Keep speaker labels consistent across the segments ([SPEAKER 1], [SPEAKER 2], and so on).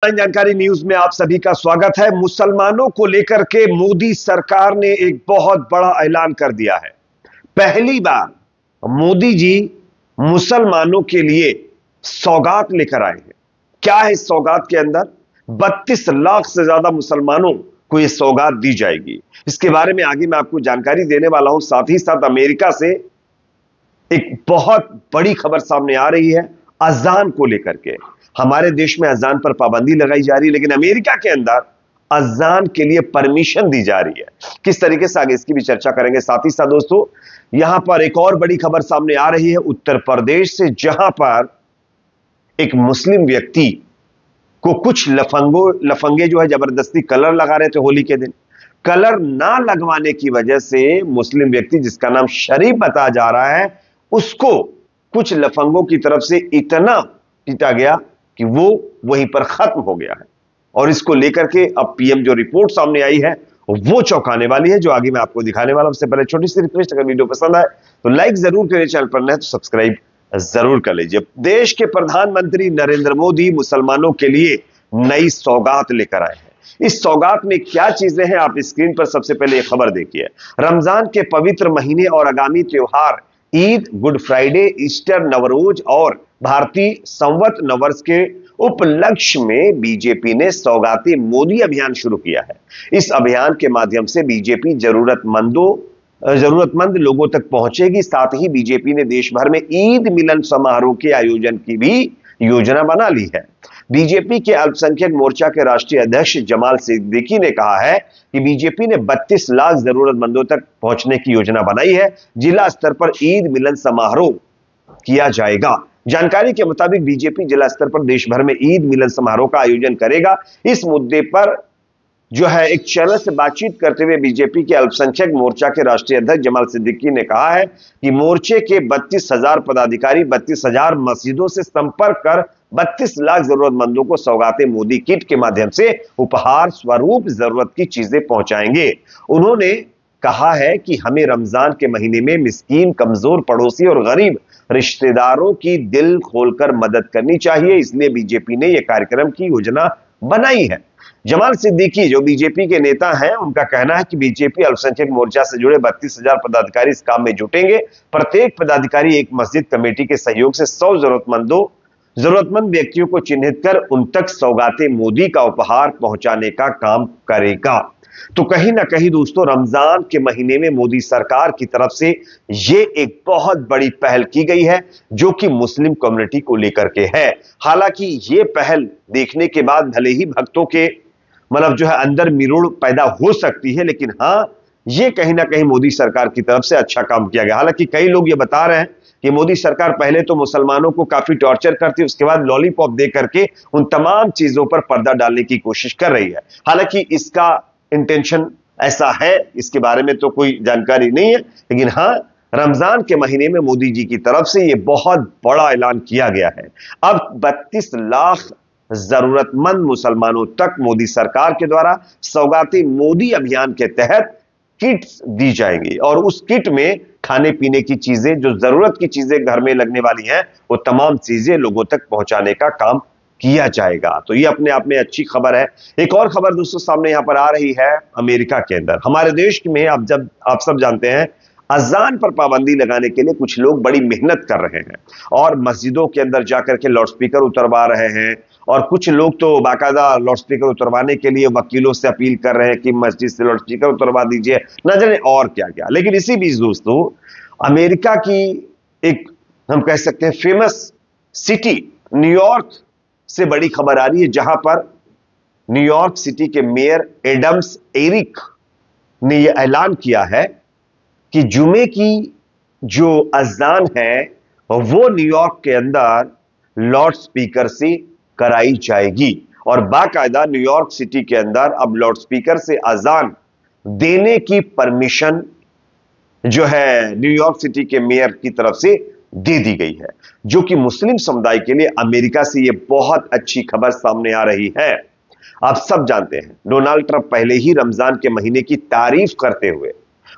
[SPEAKER 1] जानकारी न्यूज में आप सभी का स्वागत है। मुसलमानों को लेकर के मोदी सरकार ने एक बहुत बड़ा ऐलान कर दिया है। पहली बार मोदी जी मुसलमानों के लिए सौगात लेकर आए हैं। क्या है इस सौगात के अंदर? 32 लाख से ज्यादा मुसलमानों को यह सौगात दी जाएगी। इसके बारे में आगे मैं आपको जानकारी देने वाला हूं। साथ ही साथ अमेरिका से एक बहुत बड़ी खबर सामने आ रही है अजान को लेकर के। हमारे देश में अजान पर पाबंदी लगाई जा रही है, लेकिन अमेरिका के अंदर अजान के लिए परमिशन दी जा रही है। किस तरीके से, आगे इसकी भी चर्चा करेंगे। साथ ही साथ दोस्तों, यहां पर एक और बड़ी खबर सामने आ रही है उत्तर प्रदेश से, जहां पर एक मुस्लिम व्यक्ति को कुछ लफंगे जो है जबरदस्ती कलर लगा रहे थे होली के दिन। कलर ना लगवाने की वजह से मुस्लिम व्यक्ति, जिसका नाम शरीफ बताया जा रहा है, उसको कुछ लफंगों की तरफ से इतना पीटा गया कि वो वहीं पर खत्म हो गया है। और इसको लेकर के अब पीएम जो रिपोर्ट सामने आई है वो चौंकाने वाली है, जो आगे मैं आपको दिखाने वाला हूं। उससे पहले छोटी सी रिक्वेस्ट, अगर वीडियो पसंद आए तो लाइक जरूर करिए, चैनल पर नए तो सब्सक्राइब जरूर कर लीजिए। देश के प्रधानमंत्री नरेंद्र मोदी मुसलमानों के लिए नई सौगात लेकर आए हैं। इस सौगात में क्या चीजें हैं, आप स्क्रीन पर सबसे पहले यह खबर देखिए। रमजान के पवित्र महीने और आगामी त्योहार Eid, good Friday, Easter, Navroz और भारतीय संवत नववर्ष के उपलक्ष्य में बीजेपी ने सौगाती मोदी अभियान शुरू किया है। इस अभियान के माध्यम से बीजेपी जरूरतमंद लोगों तक पहुंचेगी। साथ ही बीजेपी ने देश भर में ईद मिलन समारोह के आयोजन की भी योजना बना ली है। बीजेपी के अल्पसंख्यक मोर्चा के राष्ट्रीय अध्यक्ष जमाल सिद्दीकी ने कहा है कि बीजेपी ने 32 लाख जरूरतमंदों तक पहुंचने की योजना बनाई है। जिला स्तर पर ईद मिलन समारोह किया जाएगा। जानकारी के मुताबिक बीजेपी जिला स्तर पर देश भर में ईद मिलन समारोह का आयोजन करेगा। इस मुद्दे पर जो है एक चैनल से बातचीत करते हुए बीजेपी के अल्पसंख्यक मोर्चा के राष्ट्रीय अध्यक्ष जमाल सिद्दीकी ने कहा है कि मोर्चे के 32,000 पदाधिकारी 32,000 मस्जिदों से संपर्क कर 32 लाख जरूरतमंदों को सौगाते मोदी किट के माध्यम से उपहार स्वरूप जरूरत की चीजें पहुंचाएंगे। उन्होंने कहा है कि हमें रमजान के महीने में मिस्कीन, कमजोर, पड़ोसी और गरीब रिश्तेदारों की दिल खोलकर मदद करनी चाहिए। इसलिए बीजेपी ने यह कार्यक्रम की योजना बनाई है। जमाल सिद्दीकी जो बीजेपी के नेता हैं, उनका कहना है कि बीजेपी अल्पसंख्यक मोर्चा से जुड़े 32,000 पदाधिकारी इस काम में जुटेंगे। प्रत्येक पदाधिकारी एक मस्जिद कमेटी के सहयोग से 100 जरूरतमंद व्यक्तियों को चिन्हित कर उन तक सौगाते मोदी का उपहार पहुंचाने का काम करेगा। तो कहीं ना कहीं दोस्तों, रमजान के महीने में मोदी सरकार की तरफ से यह एक बहुत बड़ी पहल की गई है, जो कि मुस्लिम कम्युनिटी को लेकर के है। हालांकि यह पहल देखने के बाद भले ही भक्तों के जो है अंदर मिरुड़ पैदा हो सकती है, लेकिन हां, यह कहीं ना कहीं मोदी सरकार की तरफ से अच्छा काम किया गया। हालांकि कई लोग यह बता रहे हैं कि मोदी सरकार पहले तो मुसलमानों को काफी टॉर्चर करती है, उसके बाद लॉलीपॉप दे करके उन तमाम चीजों पर पर्दा डालने की कोशिश कर रही है। हालांकि इसका इंटेंशन ऐसा है, इसके बारे में तो कोई जानकारी नहीं है, लेकिन हां, रमजान के महीने में मोदी जी की तरफ से यह बहुत बड़ा ऐलान किया गया है। अब 32 लाख जरूरतमंद मुसलमानों तक मोदी सरकार के द्वारा सौगाती मोदी अभियान के तहत किट्स दी जाएंगी, और उस किट में खाने पीने की चीजें, जो जरूरत की चीजें घर में लगने वाली हैं, वो तमाम चीजें लोगों तक पहुंचाने का काम किया जाएगा। तो ये अपने आप में अच्छी खबर है। एक और खबर दोस्तों सामने यहां पर आ रही है अमेरिका के अंदर। हमारे देश में आप सब जानते हैं, अजान पर पाबंदी लगाने के लिए कुछ लोग बड़ी मेहनत कर रहे हैं और मस्जिदों के अंदर जाकर के लाउडस्पीकर उतरवा रहे हैं, और कुछ लोग तो बाकायदा लाउडस्पीकर उतरवाने के लिए वकीलों से अपील कर रहे हैं कि मस्जिद से लाउडस्पीकर उतरवा दीजिए, न जाने और क्या क्या। लेकिन इसी बीच दोस्तों, अमेरिका की एक, हम कह सकते हैं, फेमस सिटी न्यूयॉर्क से बड़ी खबर आ रही है, जहां पर न्यूयॉर्क सिटी के मेयर एडम्स एरिक ने यह ऐलान किया है कि जुमे की जो अजान है वो न्यूयॉर्क के अंदर लाउड स्पीकर से कराई जाएगी, और बाकायदा न्यूयॉर्क सिटी के अंदर अब लाउड स्पीकर से अजान देने की परमिशन जो है न्यूयॉर्क सिटी के मेयर की तरफ से दे दी गई है, जो कि मुस्लिम समुदाय के लिए अमेरिका से यह बहुत अच्छी खबर सामने आ रही है। आप सब जानते हैं, डोनाल्ड ट्रंप पहले ही रमजान के महीने की तारीफ करते हुए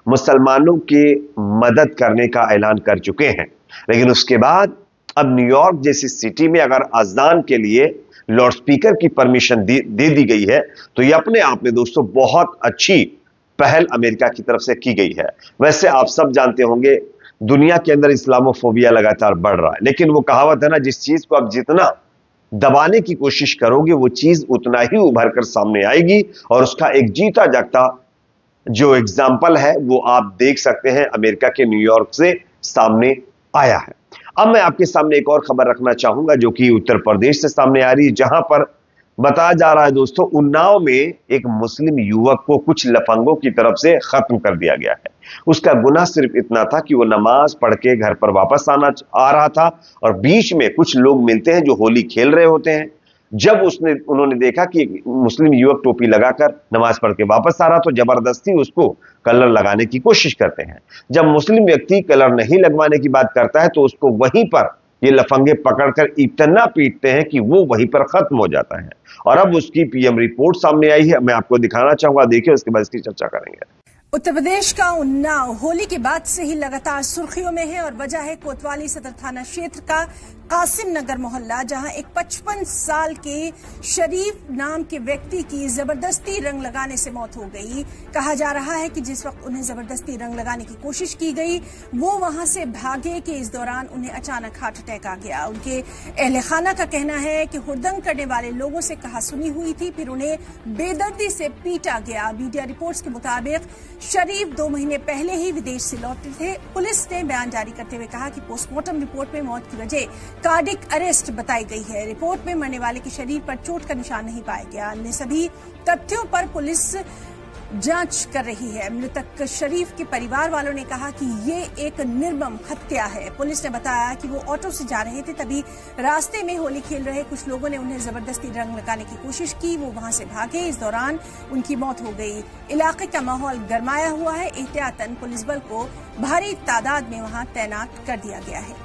[SPEAKER 1] मुसलमानों की मदद करने का ऐलान कर चुके हैं, लेकिन उसके बाद अब न्यूयॉर्क जैसी सिटी में अगर अजान के लिए लाउड स्पीकर की परमिशन दे दी गई है, तो यह अपने आप में दोस्तों बहुत अच्छी पहल अमेरिका की तरफ से की गई है। वैसे आप सब जानते होंगे दुनिया के अंदर इस्लामोफोबिया लगातार बढ़ रहा है, लेकिन वो कहावत है ना, जिस चीज को आप जितना दबाने की कोशिश करोगे वो चीज उतना ही उभर कर सामने आएगी। और उसका एक जीता जागता जो एग्जाम्पल है वो आप देख सकते हैं, अमेरिका के न्यूयॉर्क से सामने आया है। अब मैं आपके सामने एक और खबर रखना चाहूंगा जो कि उत्तर प्रदेश से सामने आ रही है, जहां पर बताया जा रहा है दोस्तों, उन्नाव में एक मुस्लिम युवक को कुछ लफंगों की तरफ से खत्म कर दिया गया है। उसका गुनाह सिर्फ इतना था कि वो नमाज पढ़ के घर पर वापस आ रहा था और बीच में कुछ लोग मिलते हैं जो होली खेल रहे होते हैं। जब उन्होंने देखा कि एक मुस्लिम युवक टोपी लगाकर नमाज पढ़ के वापस आ रहा, तो जबरदस्ती उसको कलर लगाने की कोशिश करते हैं। जब मुस्लिम व्यक्ति कलर नहीं लगवाने की बात करता है तो उसको वहीं पर ये लफंगे पकड़कर इतना पीटते हैं कि वो वहीं पर खत्म हो जाता है। और अब उसकी पीएम रिपोर्ट सामने आई है, मैं आपको दिखाना चाहूंगा, देखिए, उसके बाद इसकी चर्चा करेंगे।
[SPEAKER 2] उत्तर प्रदेश का उन्नाव होली के बाद से ही लगातार सुर्खियों में है और वजह है कोतवाली सदर थाना क्षेत्र का कासिम नगर मोहल्ला, जहां एक 55 साल के शरीफ नाम के व्यक्ति की जबरदस्ती रंग लगाने से मौत हो गई। कहा जा रहा है कि जिस वक्त उन्हें जबरदस्ती रंग लगाने की कोशिश की गई वो वहां से भागे कि इस दौरान उन्हें अचानक हार्ट अटैक आ गया। उनके अहले खाना का कहना है कि हुड़दंग करने वाले लोगों से कहासुनी हुई थी, फिर उन्हें बेदर्दी से पीटा गया। मीडिया रिपोर्ट्स के मुताबिक शरीफ 2 महीने पहले ही विदेश से लौटे थे। पुलिस ने बयान जारी करते हुए कहा कि पोस्टमार्टम रिपोर्ट में मौत की वजह कार्डिक अरेस्ट बताई गई है। रिपोर्ट में मरने वाले के शरीर पर चोट का निशान नहीं पाया गया। अन्य सभी तथ्यों पर पुलिस जांच कर रही है। मृतक शरीफ के परिवार वालों ने कहा कि ये एक निर्मम हत्या है। पुलिस ने बताया कि वो ऑटो से जा रहे थे, तभी रास्ते में होली खेल रहे कुछ लोगों ने उन्हें जबरदस्ती रंग लगाने की कोशिश की, वो वहां से भागे, इस दौरान उनकी मौत हो गई। इलाके का माहौल गरमाया हुआ है, एहतियातन पुलिस बल को भारी तादाद में वहां तैनात कर दिया गया है।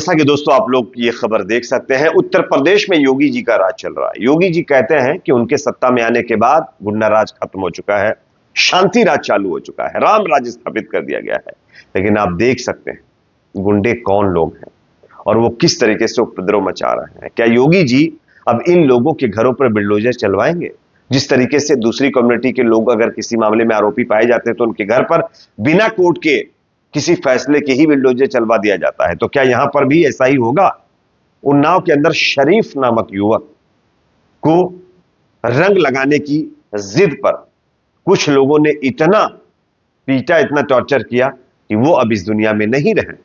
[SPEAKER 1] जैसा कि दोस्तों आप लोग ये खबर देख सकते हैं, उत्तर प्रदेश में योगी जी का राज चल रहा है। योगी जी कहते हैं कि उनके सत्ता में आने के बाद गुंडा राज खत्म हो चुका है, शांति राज चालू हो चुका है, राम राज्य स्थापित कर दिया गया है। लेकिन आप देख सकते हैं गुंडे कौन लोग हैं और वो किस तरीके से उपद्रव मचा रहे हैं। क्या योगी जी अब इन लोगों के घरों पर बिल्डोजर चलवाएंगे? जिस तरीके से दूसरी कम्युनिटी के लोग अगर किसी मामले में आरोपी पाए जाते हैं तो उनके घर पर बिना कोर्ट के किसी फैसले के ही बिल्डोजर चलवा दिया जाता है, तो क्या यहां पर भी ऐसा ही होगा? उन्नाव के अंदर शरीफ नामक युवक को रंग लगाने की जिद पर कुछ लोगों ने इतना पीटा, इतना टॉर्चर किया कि वो अब इस दुनिया में नहीं रहे।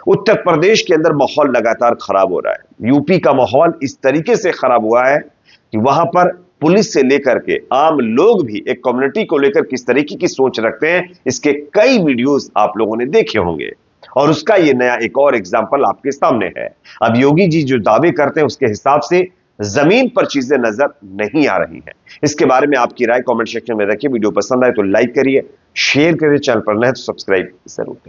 [SPEAKER 1] उत्तर प्रदेश के अंदर माहौल लगातार खराब हो रहा है। यूपी का माहौल इस तरीके से खराब हुआ है कि वहां पर पुलिस से लेकर के आम लोग भी एक कम्युनिटी को लेकर किस तरीके की सोच रखते हैं, इसके कई वीडियोस आप लोगों ने देखे होंगे और उसका ये नया एक और एग्जाम्पल आपके सामने है। अब योगी जी जो दावे करते हैं उसके हिसाब से जमीन पर चीजें नजर नहीं आ रही हैं। इसके बारे में आपकी राय कमेंट सेक्शन में रखिए। वीडियो पसंद आए तो लाइक करिए, शेयर करिए, चैनल पर नए तो सब्सक्राइब जरूर करिए।